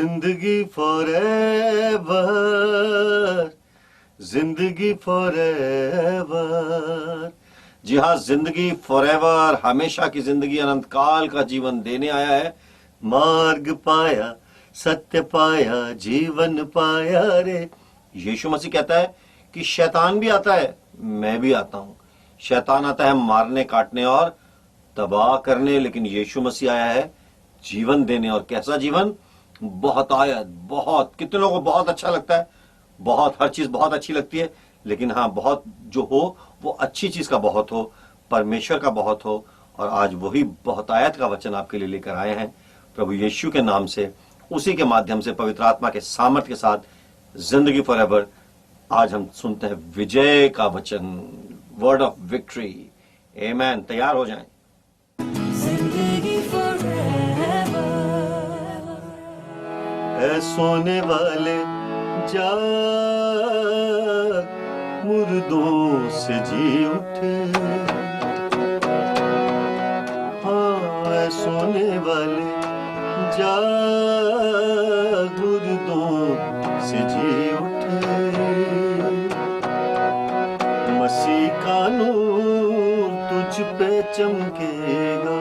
जिंदगी फॉरएवर, जिंदगी फॉरएवर। जी हाँ, जिंदगी फॉरएवर, हमेशा की जिंदगी, अनंत काल का जीवन देने आया है। मार्ग पाया, सत्य पाया, जीवन पाया रे। यीशु मसीह कहता है कि शैतान भी आता है, मैं भी आता हूं। शैतान आता है मारने, काटने और तबाह करने, लेकिन यीशु मसीह आया है जीवन देने। और कैसा जीवन? बहुत आया, बहुत। कितने लोगों को बहुत अच्छा लगता है, बहुत, हर चीज बहुत अच्छी लगती है, लेकिन हाँ, बहुत जो हो वो अच्छी चीज का बहुत हो, परमेश्वर का बहुत हो। और आज वही बहुत आयत का वचन आपके लिए लेकर आए हैं प्रभु यीशु के नाम से, उसी के माध्यम से, पवित्र आत्मा के सामर्थ के साथ। जिंदगी फॉरएवर। आज हम सुनते हैं विजय का वचन, वर्ड ऑफ विक्ट्री। आमेन। तैयार हो जाएं। ऐ सोने वाले जाग, मुर्दों से जी उठे। हाँ, ऐ सोने वाले जाग, मुर्दों से जी उठे। मसीह का नूर तुझ पे चमकेगा।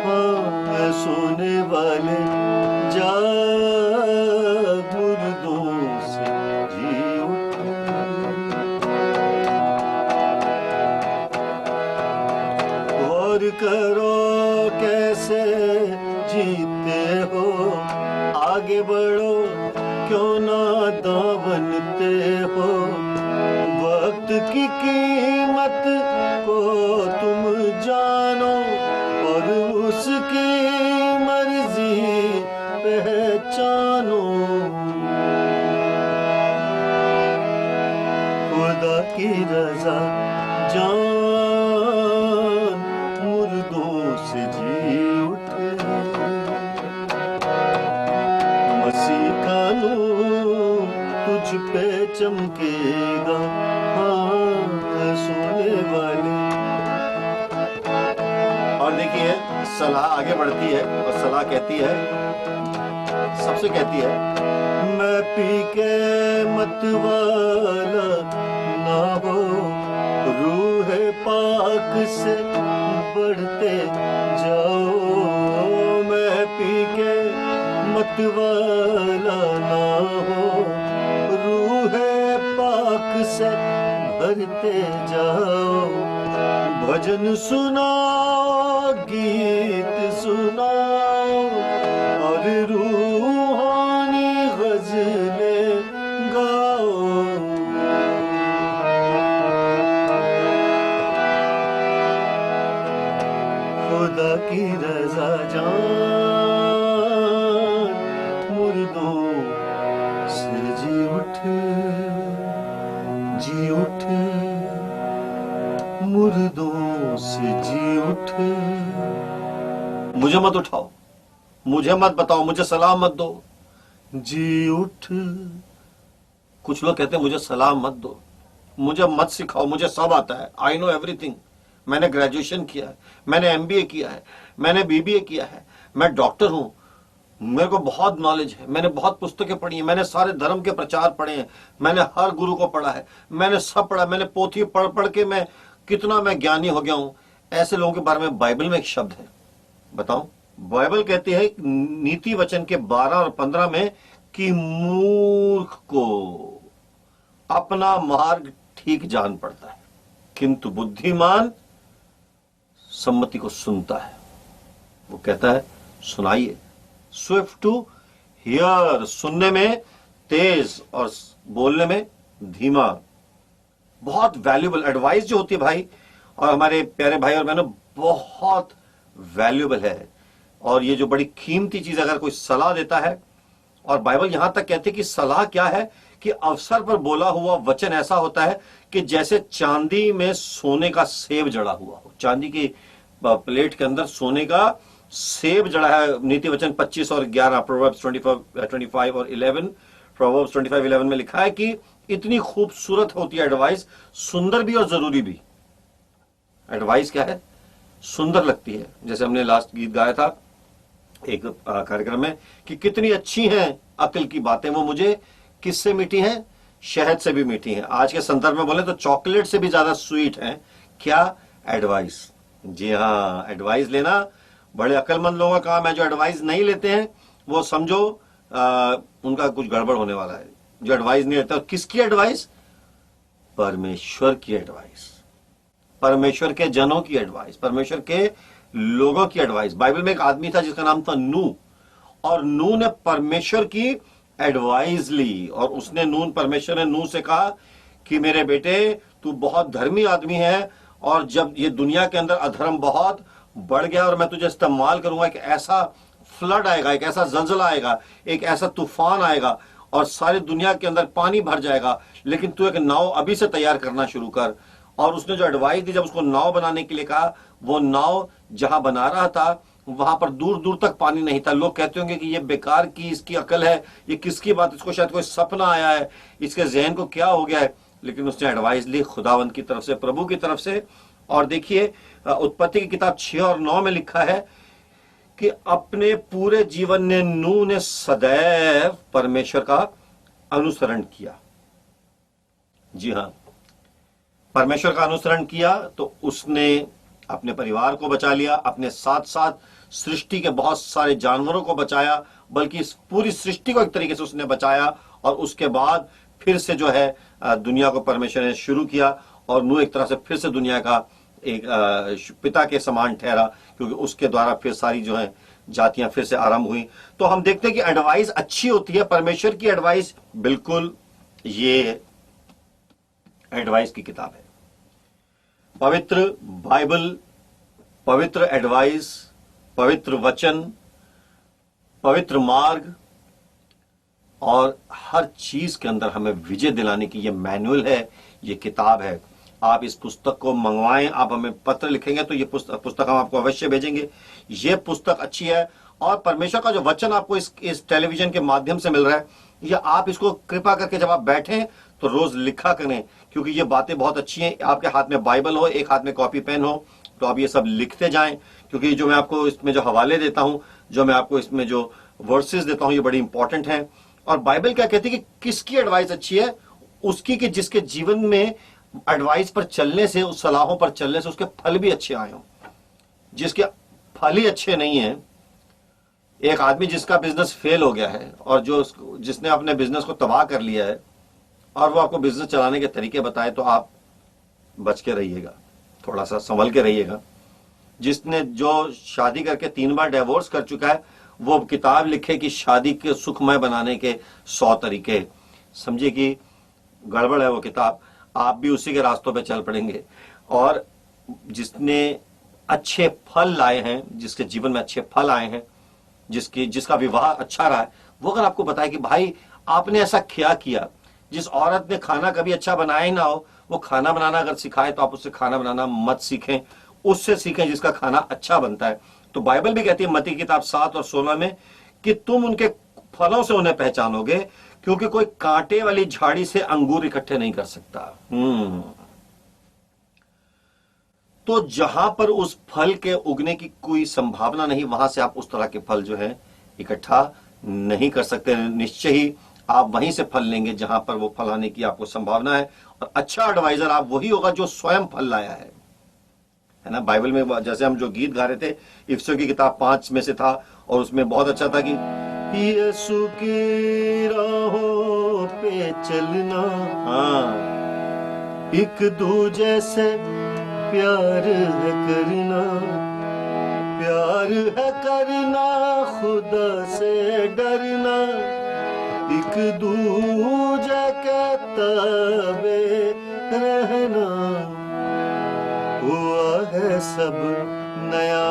हाँ, ऐ सोने वाले जाग, मुर्दों से जी उठे। गौर करो कैसे जीते हो, आगे बढ़ो क्यों नादां बनते हो। वक्त की कीमत को तुम जानो और उसकी मर्जी पहचानो। खुदा की रजा जान, मुर्दों से जी उठे। मसीह का नूर तुझ पे चमकेगा। हाँ, सोने वाले। और देखिए, सलाह आगे बढ़ती है और सलाह कहती है, सबसे कहती है, मैं पी के मतवाला ना हो, रूह पाक से बढ़ते जाओ। मैं पी के मतवाला ना हो, रूह पाक से बढ़ते जाओ। भजन सुनाओ, गीत सुनाओ और रूहानी गज़लें गाओ। खुदा की रज़ा जान, मुर्दों से जी उठे, जी उठे, मुर्दों से जी उठे। मुझे मत उठाओ, मुझे मत बताओ, मुझे सलाह मत दो, जी उठ। कुछ लोग कहते हैं मुझे सलाह मत दो, मुझे मत सिखाओ, मुझे सब आता है, आई नो एवरीथिंग। मैंने ग्रेजुएशन किया है, मैंने एमबीए किया है, मैंने बीबीए किया है, मैं डॉक्टर हूं, मेरे को बहुत नॉलेज है, मैंने बहुत पुस्तकें पढ़ी हैं, मैंने सारे धर्म के प्रचार पढ़े हैं, मैंने हर गुरु को पढ़ा है, मैंने सब पढ़ा, मैंने पोथी पढ़ पढ़ के मैं कितना मैं ज्ञानी हो गया हूं। ऐसे लोगों के बारे में बाइबल में एक शब्द है, बताऊं? बाइबल कहती है नीति वचन के 12 और 15 में कि मूर्ख को अपना मार्ग ठीक जान पड़ता है, किंतु बुद्धिमान सम्मति को सुनता है। वो कहता है सुनाइए, स्विफ्ट टू हियर, सुनने में तेज और बोलने में धीमा। बहुत वैल्यूएबल एडवाइस जो होती है भाई, और हमारे प्यारे भाई और बहनों, बहुत वैल्यूएबल है। और ये जो बड़ी कीमती चीज, अगर कोई सलाह देता है, और बाइबल यहां तक कहती है कि सलाह क्या है कि अवसर पर बोला हुआ वचन ऐसा होता है कि जैसे चांदी में सोने का सेब जड़ा हुआ हो। चांदी की प्लेट के अंदर सोने का सेब जड़ा है। नीति वचन 25 और 11, प्रोवर्ब्स 25 और 11, प्रोवर्ब्स 25:11 में लिखा है कि इतनी खूबसूरत होती है एडवाइस, सुंदर भी और जरूरी भी। एडवाइस क्या है? सुंदर लगती है। जैसे हमने लास्ट गीत गाया था, एक कार्यक्रम में कि कितनी अच्छी हैं अक्ल की बातें, वो मुझे किससे मीठी हैं? शहद से भी मीठी हैं। आज के संदर्भ में बोले तो चॉकलेट से भी ज्यादा स्वीट हैं। क्या? एडवाइस। जी हाँ, एडवाइस लेना बड़े अक्लमंद लोगों का काम है। जो एडवाइस नहीं लेते हैं वो समझो उनका कुछ गड़बड़ होने वाला है। जो एडवाइस नहीं लेता, किसकी एडवाइस? परमेश्वर की एडवाइस, परमेश्वर के जनों की एडवाइस, परमेश्वर के लोगों की एडवाइस। बाइबल में एक आदमी था जिसका नाम था नू, और नू ने परमेश्वर की एडवाइस ली, और उसने परमेश्वर ने नू से कहा कि मेरे बेटे, तू बहुत धर्मी आदमी है, और जब ये दुनिया के अंदर अधर्म बहुत बढ़ गया और मैं तुझे इस्तेमाल करूंगा, एक ऐसा फ्लड आएगा, एक ऐसा जलजला आएगा, एक ऐसा तूफान आएगा और सारी दुनिया के अंदर पानी भर जाएगा, लेकिन तू एक नाव अभी से तैयार करना शुरू कर। और उसने जो एडवाइस दी, जब उसको नाव बनाने के लिए कहा, वो नाव जहां बना रहा था वहां पर दूर दूर तक पानी नहीं था। लोग कहते होंगे कि ये बेकार की इसकी अकल है, ये किसकी बात, इसको शायद कोई सपना आया है, इसके जहन को क्या हो गया है। लेकिन उसने एडवाइस ली खुदावंत की तरफ से, प्रभु की तरफ से। और देखिए उत्पत्ति की किताब 6 और 9 में लिखा है कि अपने पूरे जीवन में नूह ने सदैव परमेश्वर का अनुसरण किया। जी हाँ, परमेश्वर का अनुसरण किया तो उसने अपने परिवार को बचा लिया, अपने साथ साथ सृष्टि के बहुत सारे जानवरों को बचाया, बल्कि इस पूरी सृष्टि को एक तरीके से उसने बचाया। और उसके बाद फिर से जो है दुनिया को परमेश्वर ने शुरू किया, और नूह एक तरह से फिर से दुनिया का एक पिता के समान ठहरा, क्योंकि उसके द्वारा फिर सारी जो है जातियां फिर से आरंभ हुई। तो हम देखते हैं कि एडवाइस अच्छी होती है, परमेश्वर की एडवाइस बिल्कुल ये एडवाइस की किताब है। पवित्र बाइबल, पवित्र एडवाइस, पवित्र वचन, पवित्र मार्ग, और हर चीज के अंदर हमें विजय दिलाने की ये मैनुअल है, ये किताब है। आप इस पुस्तक को मंगवाएं, आप हमें पत्र लिखेंगे तो ये पुस्तक हम आपको अवश्य भेजेंगे। ये पुस्तक अच्छी है, और परमेश्वर का जो वचन आपको इस टेलीविजन के माध्यम से मिल रहा है, ये आप इसको कृपा करके जब आप बैठें तो रोज लिखा करें, क्योंकि ये बातें बहुत अच्छी हैं। आपके हाथ में बाइबल हो, एक हाथ में कॉपी पेन हो, तो आप ये सब लिखते जाएं, क्योंकि जो मैं आपको इसमें जो हवाले देता हूं, जो मैं आपको इसमें जो वर्सेस देता हूं, ये बड़ी इंपॉर्टेंट हैं। और बाइबल क्या कहती है कि किसकी एडवाइस अच्छी है? उसकी कि जिसके जीवन में एडवाइस पर चलने से, उस सलाहों पर चलने से उसके फल भी अच्छे आए हों। जिसके फल ही अच्छे नहीं है, एक आदमी जिसका बिजनेस फेल हो गया है और जिसने अपने बिजनेस को तबाह कर लिया है, और वो आपको बिजनेस चलाने के तरीके बताए, तो आप बच के रहिएगा, थोड़ा सा संभल के रहिएगा। जिसने जो शादी करके 3 बार डिवोर्स कर चुका है, वो किताब लिखे कि शादी के सुखमय बनाने के 100 तरीके, समझिए कि गड़बड़ है वो किताब। आप भी उसी के रास्तों पे चल पड़ेंगे। और जिसने अच्छे फल लाए हैं, जिसके जीवन में अच्छे फल आए हैं, जिसका विवाह अच्छा रहा है, वो अगर आपको बताए कि भाई आपने ऐसा क्या किया, जिस औरत ने खाना कभी अच्छा बनाया ही ना हो, वो खाना बनाना अगर सिखाए तो आप उससे खाना बनाना मत सीखें, उससे सीखें जिसका खाना अच्छा बनता है। तो बाइबल भी कहती है मत्ती की किताब 7 और 16 में कि तुम उनके फलों से उन्हें पहचानोगे, क्योंकि कोई कांटे वाली झाड़ी से अंगूर इकट्ठे नहीं कर सकता। तो जहां पर उस फल के उगने की कोई संभावना नहीं, वहां से आप उस तरह के फल जो है इकट्ठा नहीं कर सकते। निश्चय ही आप वहीं से फल लेंगे जहां पर वो फल आने की आपको संभावना है। और अच्छा एडवाइजर आप वही होगा जो स्वयं फल लाया है ना। बाइबल में जैसे हम जो गीत गा रहे थे, इफिसियों की किताब 5 में से था, और उसमें बहुत अच्छा था कि यीशु की राहों पे चलना, हाँ, एक दूजे से प्यार है करना, प्यार है करना, खुदा से डरना, एक दूजे के तबे रहना, हुआ है सब नया,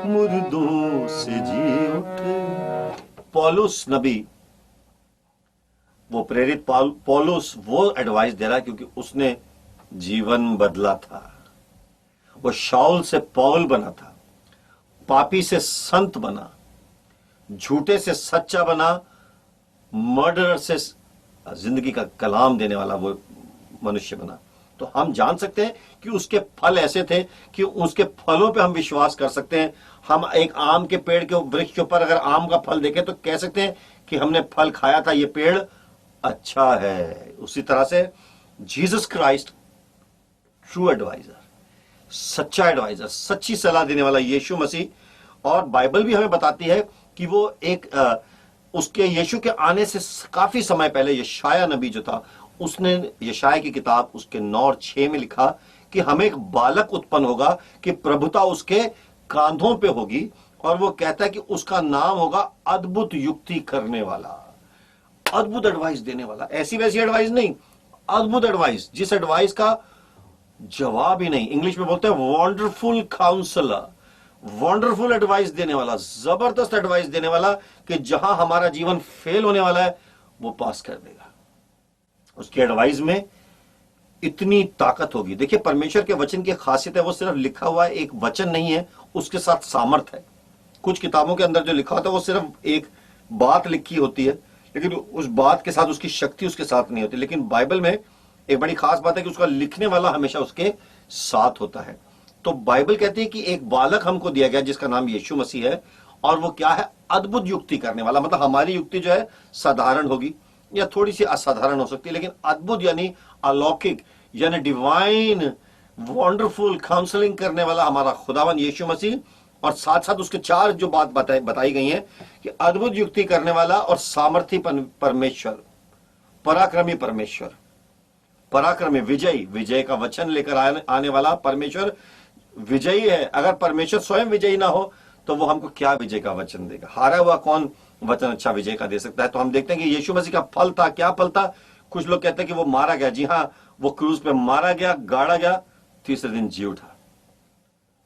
मुर्दों से जी उठे। पौलुस नबी, वो प्रेरित पौलुस वो एडवाइस दे रहा है, क्योंकि उसने जीवन बदला था। वो शाऊल से पौल बना था, पापी से संत बना, झूठे से सच्चा बना, मर्डरर से जिंदगी का कलाम देने वाला वो मनुष्य बना। तो हम जान सकते हैं कि उसके फल ऐसे थे कि उसके फलों पे हम विश्वास कर सकते हैं। हम एक आम के पेड़ के वृक्ष के ऊपर अगर आम का फल देखें तो कह सकते हैं कि हमने फल खाया था, ये पेड़ अच्छा है। उसी तरह से जीसस क्राइस्ट, ट्रू एडवाइजर, सच्चा एडवाइजर, सच्ची सलाह देने वाला यीशु मसीह, और बाइबल भी हमें बताती है कि वो एक उसके यीशु के आने से काफी समय पहले यशाया नबी जो था, उसने यशाया की किताब उसके 9 और 6 में लिखा कि हमें एक बालक उत्पन्न होगा कि प्रभुता उसके कांधों पे होगी, और वो कहता है कि उसका नाम होगा अद्भुत युक्ति करने वाला, अद्भुत एडवाइस देने वाला। ऐसी वैसी एडवाइस नहीं, अद्भुत एडवाइस, जिस एडवाइस का जवाब ही नहीं। इंग्लिश में बोलते हैं वंडरफुल काउंसलर, वंडरफुल एडवाइस देने वाला, जबरदस्त एडवाइस देने वाला कि जहां हमारा जीवन फेल होने वाला है वो पास कर देगा। उसकी एडवाइस में इतनी ताकत होगी। देखिए, परमेश्वर के वचन की खासियत है, वो सिर्फ लिखा हुआ एक वचन नहीं है, उसके साथ सामर्थ है। कुछ किताबों के अंदर जो लिखा होता है वो सिर्फ एक बात लिखी होती है, लेकिन उस बात के साथ उसकी शक्ति उसके साथ नहीं होती। लेकिन बाइबल में एक बड़ी खास बात है कि उसका लिखने वाला हमेशा उसके साथ होता है। तो बाइबल कहती है कि एक बालक हमको दिया गया जिसका नाम यीशु मसीह है, और वो क्या है? अद्भुत युक्ति करने वाला। मतलब हमारी युक्ति जो है साधारण होगी या थोड़ी सी असाधारण हो सकती है, लेकिन अद्भुत यानी अलौकिक यानी डिवाइन वंडरफुल काउंसलिंग करने वाला हमारा खुदावन यीशु मसीह। और साथ साथ उसके 4 जो बात बताई गई हैं कि अद्भुत युक्ति करने वाला और सामर्थी परमेश्वर, पराक्रमी परमेश्वर, पराक्रमी, विजयी, विजय का वचन लेकर आने वाला परमेश्वर विजयी है। अगर परमेश्वर स्वयं विजयी ना हो तो वो हमको क्या विजय का वचन देगा? हारा हुआ कौन वचन अच्छा विजय का दे सकता है? तो हम देखते हैं कि यीशु मसीह का फल था। क्या फल था? कुछ लोग कहते हैं कि वो मारा गया। जी हाँ, वो क्रूज पे मारा गया, गाड़ा गया, तीसरे दिन जी उठा।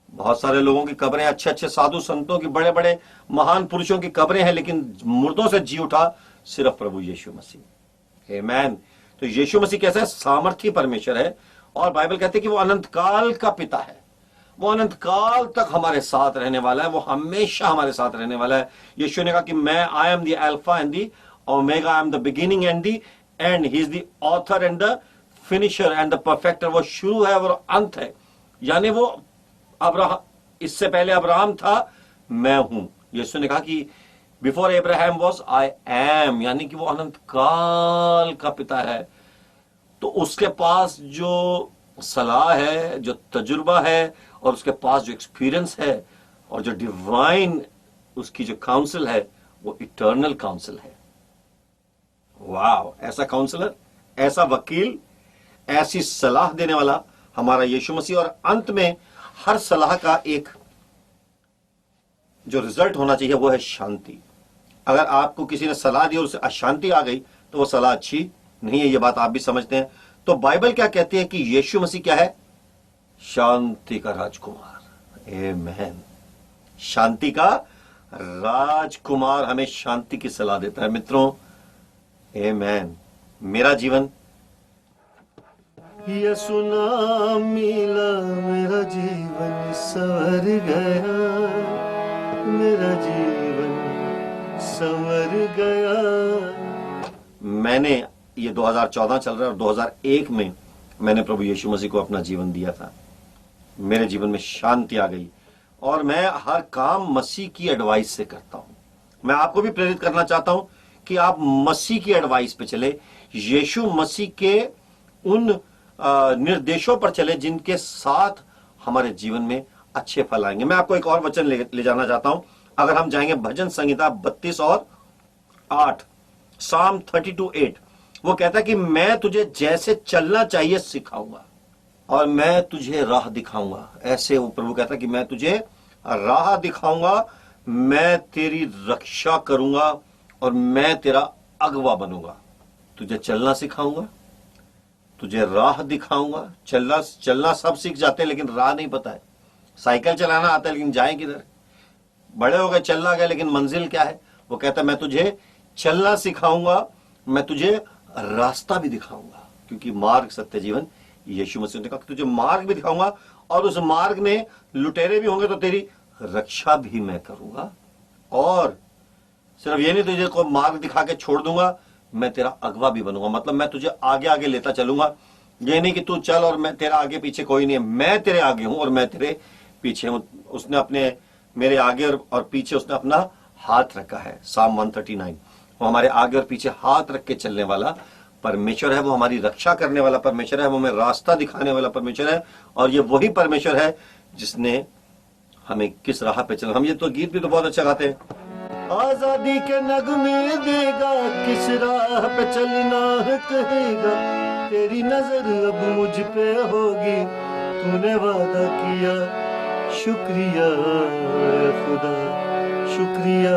बहुत सारे लोगों की कब्रें, अच्छे अच्छे साधु संतों की, बड़े बड़े महान पुरुषों की कब्रें हैं, लेकिन मुर्दों से जी उठा सिर्फ प्रभु यीशु मसीह। आमीन। तो यीशु मसीह कैसा है? सामर्थी परमेश्वर है। और बाइबल कहती है कि वो अनंत काल का पिता है, वो अनंत काल तक हमारे साथ रहने वाला है, वो हमेशा हमारे साथ रहने वाला है। यीशु ने कहा कि मैं I am the alpha and the omega, I am the beginning and the end, he is the author and the finisher and the परफेक्टर। वो शुरू है और अंत है, यानी वो अब्राहम, इससे पहले अब्राहम था, मैं हूं। यीशु ने कहा कि before Abraham was I am, यानी कि वो अनंत काल का पिता है। तो उसके पास जो सलाह है, जो तजुर्बा है, और उसके पास जो एक्सपीरियंस है, और जो डिवाइन उसकी जो काउंसिल है, वो इटर्नल काउंसिल है। वाह! ऐसा काउंसलर, ऐसा वकील, ऐसी सलाह देने वाला हमारा यीशु मसीह। और अंत में हर सलाह का एक जो रिजल्ट होना चाहिए वो है शांति। अगर आपको किसी ने सलाह दी और उसे अशांति आ गई तो वो सलाह अच्छी नहीं है। ये बात आप भी समझते हैं। तो बाइबल क्या कहती है कि यीशु मसीह क्या है? शांति का राजकुमार। आमीन। शांति का राजकुमार हमें शांति की सलाह देता है मित्रों। आमीन। मेरा जीवन यीशु नाम मिला, मेरा जीवन संवर गया, मेरा जीवन संवर गया। मैंने ये 2014 चल रहा है और 2001 में मैंने प्रभु यीशु मसीह को अपना जीवन दिया था। मेरे जीवन में शांति आ गई और मैं हर काम मसीह की एडवाइस से करता हूं। मैं आपको भी प्रेरित करना चाहता हूं कि आप मसीह की एडवाइस पे चले, यीशु मसीह के उन निर्देशों पर चले जिनके साथ हमारे जीवन में अच्छे फल आएंगे। मैं आपको एक और वचन ले जाना चाहता हूं। अगर हम जाएंगे भजन संहिता 32 और 8, साम 32:8, वो कहता है कि मैं तुझे जैसे चलना चाहिए सिखाऊंगा और मैं तुझे राह दिखाऊंगा। ऐसे वो प्रभु कहता है कि मैं तुझे राह दिखाऊंगा, मैं तेरी रक्षा करूंगा और मैं तेरा अगवा बनूंगा। तुझे चलना सिखाऊंगा, तुझे राह दिखाऊंगा। चलना सब सीख जाते हैं लेकिन राह नहीं पता है। साइकिल चलाना आता है लेकिन जाए किधर? बड़े हो गए, चलना गए, लेकिन मंजिल क्या है? वो कहता है मैं तुझे चलना सिखाऊंगा, मैं तुझे रास्ता भी दिखाऊंगा, क्योंकि मार्ग सत्य जीवन यीशु मसीह ने कहा तुझे मार्ग भी दिखाऊंगा और उस मार्ग में लुटेरे भी होंगे तो तेरी रक्षा भी मैं करूंगा। और सिर्फ ये नहीं तुझे को मार्ग दिखा के छोड़ दूंगा, मैं तेरा अगवा भी बनूंगा। मतलब मैं तुझे आगे आगे लेता चलूंगा। ये नहीं कि तू चल और मैं तेरा आगे पीछे कोई नहीं है, मैं तेरे आगे हूं और मैं तेरे पीछे हूं। उसने अपने मेरे आगे और पीछे उसने अपना हाथ रखा है। साम 139। वो हमारे आगे और पीछे हाथ रख के चलने वाला परमेश्वर है। वो हमारी रक्षा करने वाला परमेश्वर है। वो हमें रास्ता दिखाने वाला परमेश्वर है। और ये वही परमेश्वर है जिसने हमें किस राह पे चलना। हम ये तो गीत भी तो बहुत अच्छा गाते हैं। आजादी के नगमे देगा, किस राह पे चलना है कहेगा, तेरी नजर अब मुझ पे होगी, तूने वादा किया, शुक्रिया खुदा शुक्रिया,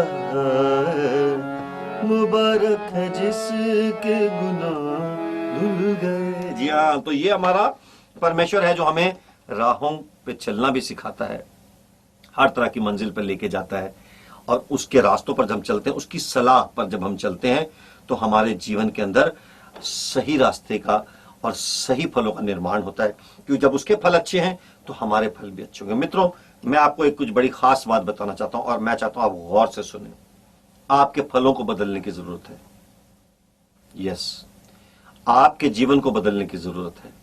मुबारक है जिसके गुनाह धुल गए। जी हाँ, तो ये हमारा परमेश्वर है जो हमें राहों पे चलना भी सिखाता है, हर तरह की मंजिल पर लेके जाता है। और उसके रास्तों पर जब हम चलते हैं, उसकी सलाह पर जब हम चलते हैं, तो हमारे जीवन के अंदर सही रास्ते का और सही फलों का निर्माण होता है। क्योंकि जब उसके फल अच्छे हैं तो हमारे फल भी अच्छे होंगे। मित्रों, मैं आपको एक कुछ बड़ी खास बात बताना चाहता हूं और मैं चाहता हूं आप गौर से सुनें। आपके फलों को बदलने की जरूरत है। यस, आपके जीवन को बदलने की जरूरत है।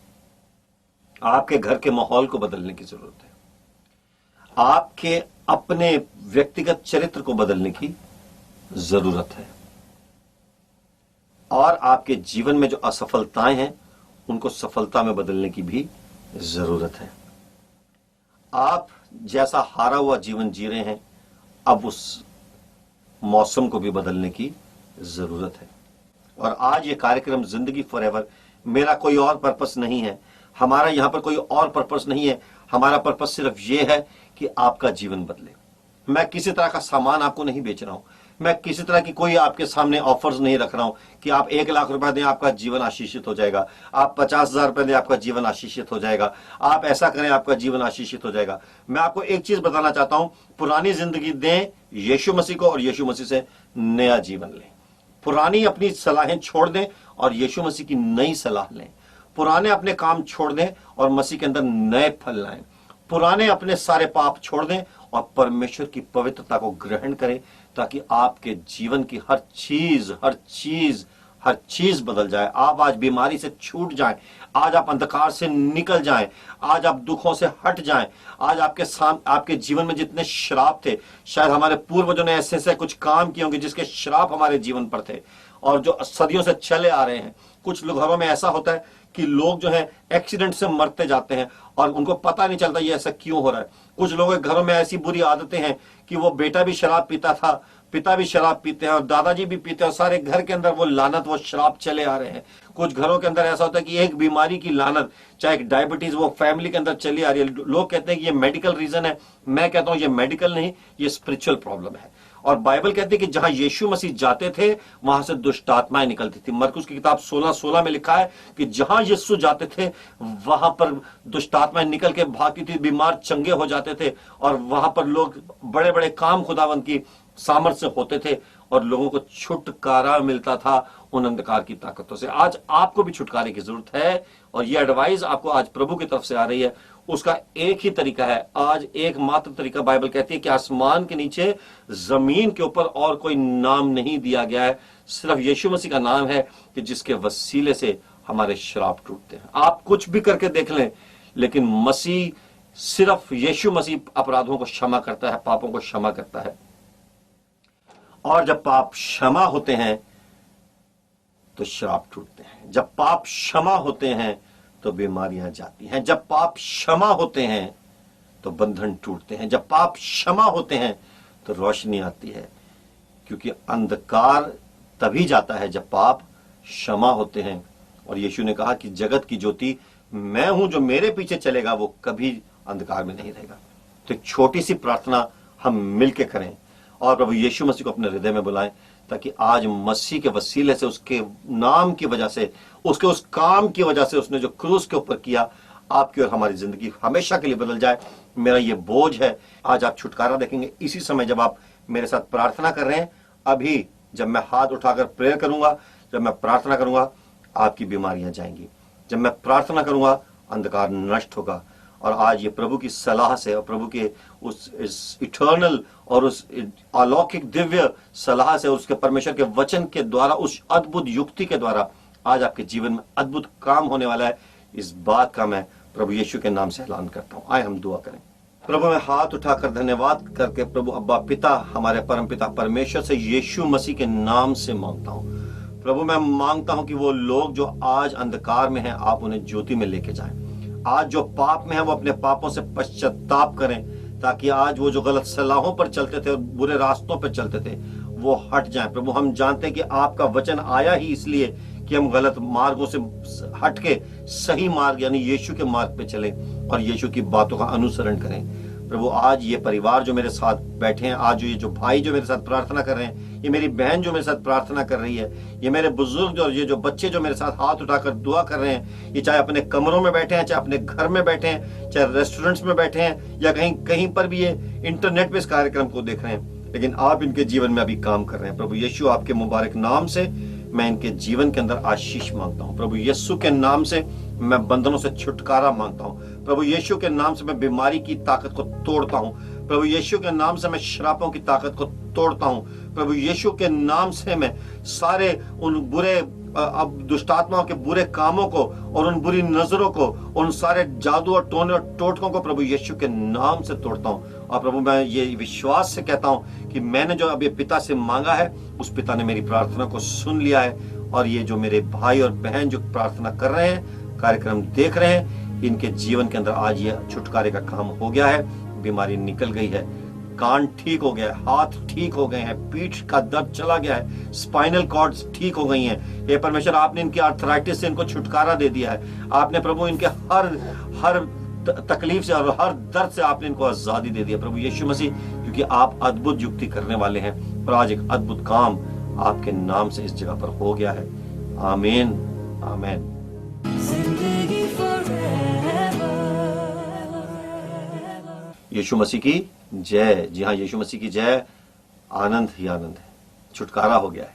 आपके घर के माहौल को बदलने की जरूरत है। आपके अपने व्यक्तिगत चरित्र को बदलने की जरूरत है। और आपके जीवन में जो असफलताएं हैं उनको सफलता में बदलने की भी जरूरत है। आप जैसा हारा हुआ जीवन जी रहे हैं, अब उस मौसम को भी बदलने की जरूरत है। और आज ये कार्यक्रम जिंदगी फॉरएवर, मेरा कोई और पर्पस नहीं है, हमारा यहां पर कोई और पर्पस नहीं है। हमारा पर्पस सिर्फ ये है कि आपका जीवन बदले। मैं किसी तरह का सामान आपको नहीं बेच रहा हूं, मैं किसी तरह की कोई आपके सामने ऑफर्स नहीं रख रहा हूं कि आप 1 लाख रुपए दें आपका जीवन आशीषित हो जाएगा, आप 50,000 रुपए दें आपका जीवन आशीषित हो जाएगा, आप ऐसा करें आपका जीवन आशीषित हो जाएगा। मैं आपको एक चीज बताना चाहता हूं, पुरानी जिंदगी दें यीशु मसीह को और यीशु मसीह से नया जीवन लें। पुरानी अपनी सलाहें छोड़ दें और यीशु मसीह की नई सलाह लें। पुराने अपने काम छोड़ दें और मसीह के अंदर नए फल लाएं। पुराने अपने सारे पाप छोड़ दें और परमेश्वर की पवित्रता को ग्रहण करें, ताकि आपके जीवन की हर चीज बदल जाए। आप आज बीमारी से छूट जाएं, आज आप अंधकार से निकल जाएं, आज आप दुखों से हट जाएं। आज आपके जीवन में जितने श्राप थे, शायद हमारे पूर्वजों ने ऐसे ऐसे कुछ काम किए होंगे जिसके श्राप हमारे जीवन पर थे और जो सदियों से चले आ रहे हैं। कुछ लोग घरों में ऐसा होता है कि लोग जो है एक्सीडेंट से मरते जाते हैं और उनको पता नहीं चलता ये ऐसा क्यों हो रहा है। कुछ लोगों के घरों में ऐसी बुरी आदतें हैं कि वो बेटा भी शराब पीता था, पिता भी शराब पीते हैं और दादाजी भी पीते हैं और सारे घर के अंदर वो लानत, वो शराब चले आ रहे हैं। कुछ घरों के अंदर ऐसा होता है कि एक बीमारी की लानत, चाहे डायबिटीज, वो फैमिली के अंदर चली आ रही है। लोग कहते हैं कि ये मेडिकल रीजन है, मैं कहता हूं ये मेडिकल नहीं, ये स्पिरिचुअल प्रॉब्लम है। और बाइबल कहती है कि जहां यीशु मसीह जाते थे वहां से दुष्ट आत्माएं निकलती थी। मरकुस की किताब 16:16 में लिखा है कि जहां यीशु जाते थे वहां पर दुष्ट आत्माएं निकल के भागती थी, बीमार चंगे हो जाते थे और वहां पर लोग बड़े बड़े काम खुदावंद की सामर्थ्य से होते थे और लोगों को छुटकारा मिलता था उन अंधकार की ताकतों से। आज आपको भी छुटकारे की जरूरत है और यह एडवाइस आपको आज प्रभु की तरफ से आ रही है। उसका एक ही तरीका है, आज एकमात्र तरीका बाइबल कहती है कि आसमान के नीचे जमीन के ऊपर और कोई नाम नहीं दिया गया है, सिर्फ यीशु मसीह का नाम है कि जिसके वसीले से हमारे श्राप टूटते हैं। आप कुछ भी करके देख लें, लेकिन मसीह, सिर्फ यीशु मसीह अपराधों को क्षमा करता है, पापों को क्षमा करता है। और जब पाप क्षमा होते हैं तो श्राप टूटते हैं। जब पाप क्षमा होते हैं तो बीमारियां जाती हैं। जब पाप क्षमा होते हैं तो बंधन टूटते हैं। जब पाप क्षमा होते हैं तो रोशनी आती है, क्योंकि अंधकार तभी जाता है जब पाप क्षमा होते हैं। और यीशु ने कहा कि जगत की ज्योति मैं हूं, जो मेरे पीछे चलेगा वो कभी अंधकार में नहीं रहेगा। तो एक छोटी सी प्रार्थना हम मिलके करें और प्रभु यीशु मसीह को अपने हृदय में बुलाएं, ताकि आज मसीह के वसीले से, उसके नाम की वजह से, उसके उस काम की वजह से, उसने जो क्रूस के ऊपर किया, आपकी और हमारी जिंदगी हमेशा के लिए बदल जाए। मेरा ये बोझ है, आज आप छुटकारा देखेंगे इसी समय जब आप मेरे साथ प्रार्थना कर रहे हैं। अभी जब मैं हाथ उठाकर प्रेयर करूंगा, जब मैं प्रार्थना करूंगा, आपकी बीमारियां जाएंगी। जब मैं प्रार्थना करूंगा, अंधकार नष्ट होगा। और आज ये प्रभु की सलाह से और प्रभु के उस इटर्नल और उस अलौकिक दिव्य सलाह से, उसके परमेश्वर के वचन के द्वारा, उस अद्भुत युक्ति के द्वारा आज आपके जीवन में अद्भुत काम होने वाला है, इस बात का मैं प्रभु यीशु के नाम से ऐलान करता हूँ। आए हम दुआ करें। प्रभु मैं हाथ उठाकर धन्यवाद करके प्रभु अब्बा पिता, हमारे परम पिता परमेश्वर से यीशु मसीह के नाम से मांगता हूँ। प्रभु मैं मांगता हूँ कि वो लोग जो आज अंधकार में हैं, आप उन्हें ज्योति में लेके जाएं। आज जो पाप में है वो अपने पापों से पश्चाताप करें, ताकि आज वो जो गलत सलाहों पर चलते थे और बुरे रास्तों पर चलते थे वो हट जाएं। प्रभु हम जानते हैं कि आपका वचन आया ही इसलिए कि हम गलत मार्गों से हट के सही मार्ग यानी यीशु के मार्ग पे चलें और यीशु की बातों का अनुसरण करें। प्रभु आज ये परिवार जो मेरे साथ बैठे हैं, आज ये जो भाई जो मेरे साथ प्रार्थना कर रहे हैं, ये मेरी बहन जो मेरे साथ प्रार्थना कर रही है, ये मेरे बुजुर्ग और ये जो बच्चे जो मेरे साथ हाथ उठाकर दुआ कर रहे हैं, ये चाहे अपने कमरों में बैठे हैं, चाहे अपने घर में बैठे हैं, चाहे रेस्टोरेंट्स में बैठे हैं या कहीं कहीं पर भी ये इंटरनेट पे इस कार्यक्रम को देख रहे हैं, लेकिन आप इनके जीवन में अभी काम कर रहे हैं। प्रभु यीशु आपके मुबारक नाम से मैं इनके जीवन के अंदर आशीष मांगता हूँ। प्रभु यीशु के नाम से मैं बंधनों से छुटकारा मांगता हूँ। प्रभु यीशु के नाम से मैं बीमारी की ताकत को तोड़ता हूँ। प्रभु यीशु के नाम से मैं शराबों की ताकत को तोड़ता हूँ। प्रभु यीशु के नाम से मैं सारे उन बुरे अब दुष्टात्माओं के बुरे कामों को और उन बुरी नजरों को, उन सारे जादू और टोने और टोटकों को प्रभु यीशु के नाम से तोड़ता हूँ। और प्रभु मैं ये विश्वास से कहता हूँ कि मैंने जो अब ये पिता से मांगा है, उस पिता ने मेरी प्रार्थना को सुन लिया है। और ये जो मेरे भाई और बहन जो प्रार्थना कर रहे हैं, कार्यक्रम देख रहे हैं, इनके जीवन के अंदर आज ये छुटकारे का काम हो गया है। बीमारी निकल गई है, कान ठीक हो गया है, हाथ ठीक हो गए हैं, पीठ का दर्द चला गया है, स्पाइनल कॉर्ड्स ठीक हो गई हैं। ये परमेश्वर आपने इनकी आर्थराइटिस से इनको छुटकारा दे दिया है। आपने प्रभु इनके हर तकलीफ से और हर दर्द से आपने इनको आजादी दे दिया प्रभु यीशु मसीह, क्योंकि आप अद्भुत युक्ति करने वाले हैं। और आज एक अद्भुत काम आपके नाम से इस जगह पर हो गया है। आमीन, आमीन। यीशु मसीह की जय। जी हाँ, यीशु मसीह की जय। आनंद ही आनंद है, छुटकारा हो गया है।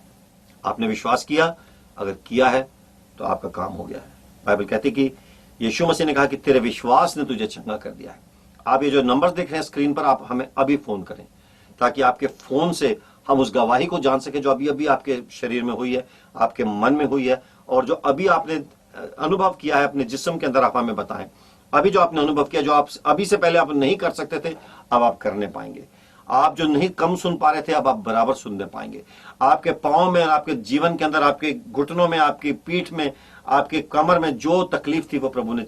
आपने विश्वास किया, अगर किया है तो आपका काम हो गया है। बाइबल कहती कि यीशु मसीह ने कहा कि तेरे विश्वास ने तुझे चंगा कर दिया है। आप ये जो नंबर देख रहे हैं स्क्रीन पर, आप हमें अभी फोन करें, ताकि आपके फोन से हम उस गवाही को जान सके जो अभी अभी आपके शरीर में हुई है, आपके मन में हुई है, और जो अभी आपने अनुभव किया है अपने जिस्म के अंदर, आप हमें बताएं। अभी जो आपने अनुभव किया, जो आप अभी से पहले आप नहीं कर सकते थे, अब आप करने पाएंगे। आप जो नहीं कम सुन पा रहे थे, अब आप बराबर सुनने पाएंगे। आपके पाँव में, आपके जीवन के अंदर, आपके घुटनों में, आपकी पीठ में, आपके कमर में जो तकलीफ थी वो प्रभु ने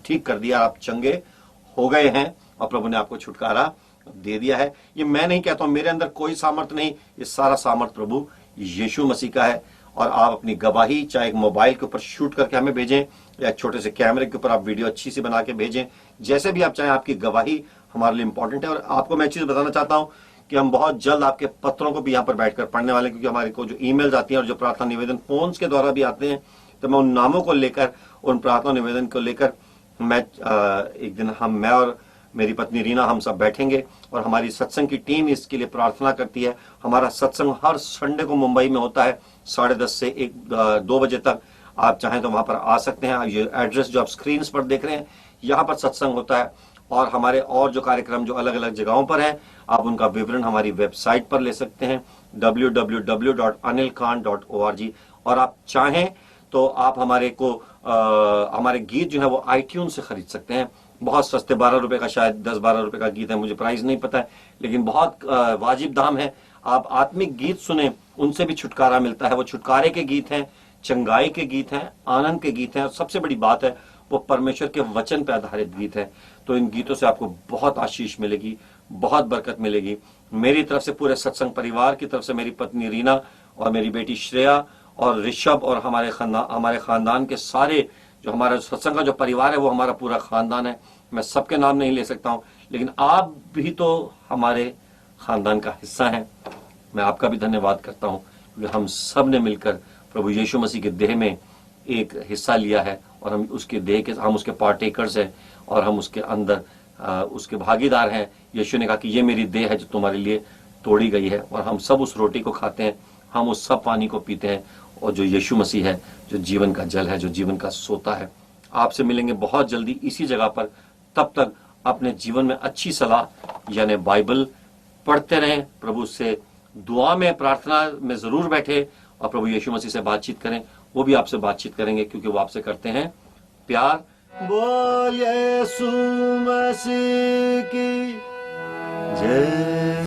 ठीक कर दिया। आप चंगे हो गए हैं और प्रभु ने आपको छुटकारा दे दिया है। ये मैं नहीं कहता हूं, मेरे अंदर कोई सामर्थ नहीं, ये सारा सामर्थ प्रभु यीशु मसीह का है। और आप अपनी गवाही चाहे एक मोबाइल के ऊपर शूट करके हमें भेजें, या छोटे से कैमरे के ऊपर आप वीडियो अच्छी सी बना के भेजें, जैसे भी आप चाहें, आपकी गवाही हमारे लिए इंपॉर्टेंट है। और आपको मैं एक चीज बताना चाहता हूं कि हम बहुत जल्द आपके पत्रों को भी यहाँ पर बैठकर पढ़ने वाले हैं, क्योंकि हमारे को जो ईमेल आती हैं और जो प्रार्थना निवेदन फोन के द्वारा भी आते हैं, तो मैं उन नामों को लेकर, उन प्रार्थना निवेदन को लेकर मैं एक दिन मैं और मेरी पत्नी रीना हम सब बैठेंगे, और हमारी सत्संग की टीम इसके लिए प्रार्थना करती है। हमारा सत्संग हर संडे को मुंबई में होता है 10:30 से 2 बजे तक। आप चाहें तो वहां पर आ सकते हैं। ये एड्रेस जो आप स्क्रीन पर देख रहे हैं, यहाँ पर सत्संग होता है। और हमारे और जो कार्यक्रम जो अलग अलग जगहों पर हैं, आप उनका विवरण हमारी वेबसाइट पर ले सकते हैं, www.anilkhan.org। और आप चाहें तो आप हमारे गीत जो है वो iTunes से खरीद सकते हैं। बहुत सस्ते, 12 रुपए का, शायद 10-12 रुपए का गीत है, मुझे प्राइस नहीं पता है, लेकिन बहुत वाजिब दाम है। आप आत्मिक गीत सुने, उनसे भी छुटकारा मिलता है। वो छुटकारे के गीत हैं, चंगाई के गीत हैं, आनंद के गीत हैं, और सबसे बड़ी बात है वो परमेश्वर के वचन पर आधारित गीत है। तो इन गीतों से आपको बहुत आशीष मिलेगी, बहुत बरकत मिलेगी। मेरी तरफ से, पूरे सत्संग परिवार की तरफ से, मेरी पत्नी रीना और मेरी बेटी श्रेया और ऋषभ और हमारे खानदान के सारे, जो हमारा सत्संग का जो परिवार है वो हमारा पूरा खानदान है। मैं सबके नाम नहीं ले सकता हूं, लेकिन आप भी तो हमारे खानदान का हिस्सा हैं। मैं आपका भी धन्यवाद करता हूं, क्योंकि हम सब ने मिलकर प्रभु यीशु मसीह के देह में एक हिस्सा लिया है, और हम उसके देह के, हम उसके पार्टेकर्स हैं, और हम उसके अंदर उसके भागीदार हैं। यीशु ने कहा कि ये मेरी देह है जो तुम्हारे लिए तोड़ी गई है, और हम सब उस रोटी को खाते हैं, हम उस सब पानी को पीते हैं, और जो यीशु मसीह है, जो जीवन का जल है, जो जीवन का सोता है। आपसे मिलेंगे बहुत जल्दी इसी जगह पर। तब तक अपने जीवन में अच्छी सलाह यानी बाइबल पढ़ते रहें, प्रभु से दुआ में, प्रार्थना में जरूर बैठे, और प्रभु यीशु मसीह से बातचीत करें। वो भी आपसे बातचीत करेंगे, क्योंकि वो आपसे करते हैं प्यार। बोल यीशु मसीह की जय।